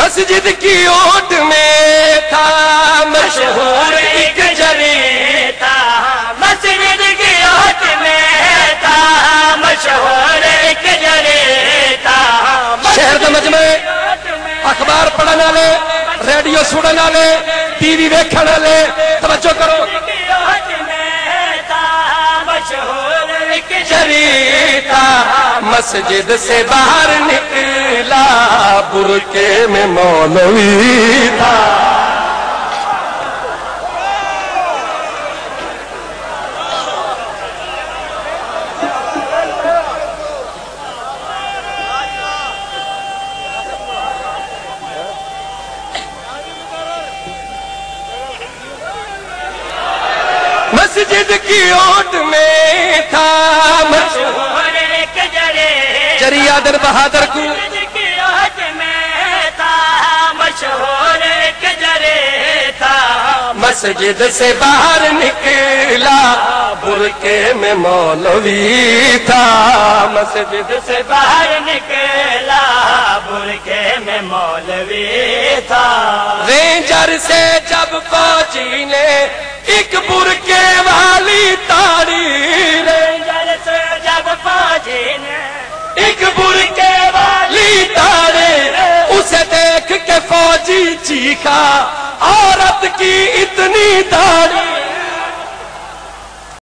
مسجد کی اوٹ میں تھا مشہور ایک جری تھا، مسجد کی اوٹ میں تھا مشہور ایک جری تھا، شہر دا مجمع اخبار پڑھن والے ریڈیو سنن والے ٹی وی ویکھن والے توجہ کرو جری تھا مسجد سے باہر نکلا برقعے میں مولوی تھا مسجد کی اوٹ میں تھا مشہور ایک جری، جری عادل بہادر کو مسجد کی اوٹ میں تھا مشہور ایک جری تھا، مسجد سے باہر نکلا برقعے میں مولوی تھا مسجد سے باہر نکلا برقعے میں مولوی تھا، رینجر سے جب فوجی نے ایک برقعے والی تاڑی رینجر سے جب فوجی نے ایک برقعے والی تاڑی اسے دیکھ کے فوجی چیخا عورت کی اتنی داڑھی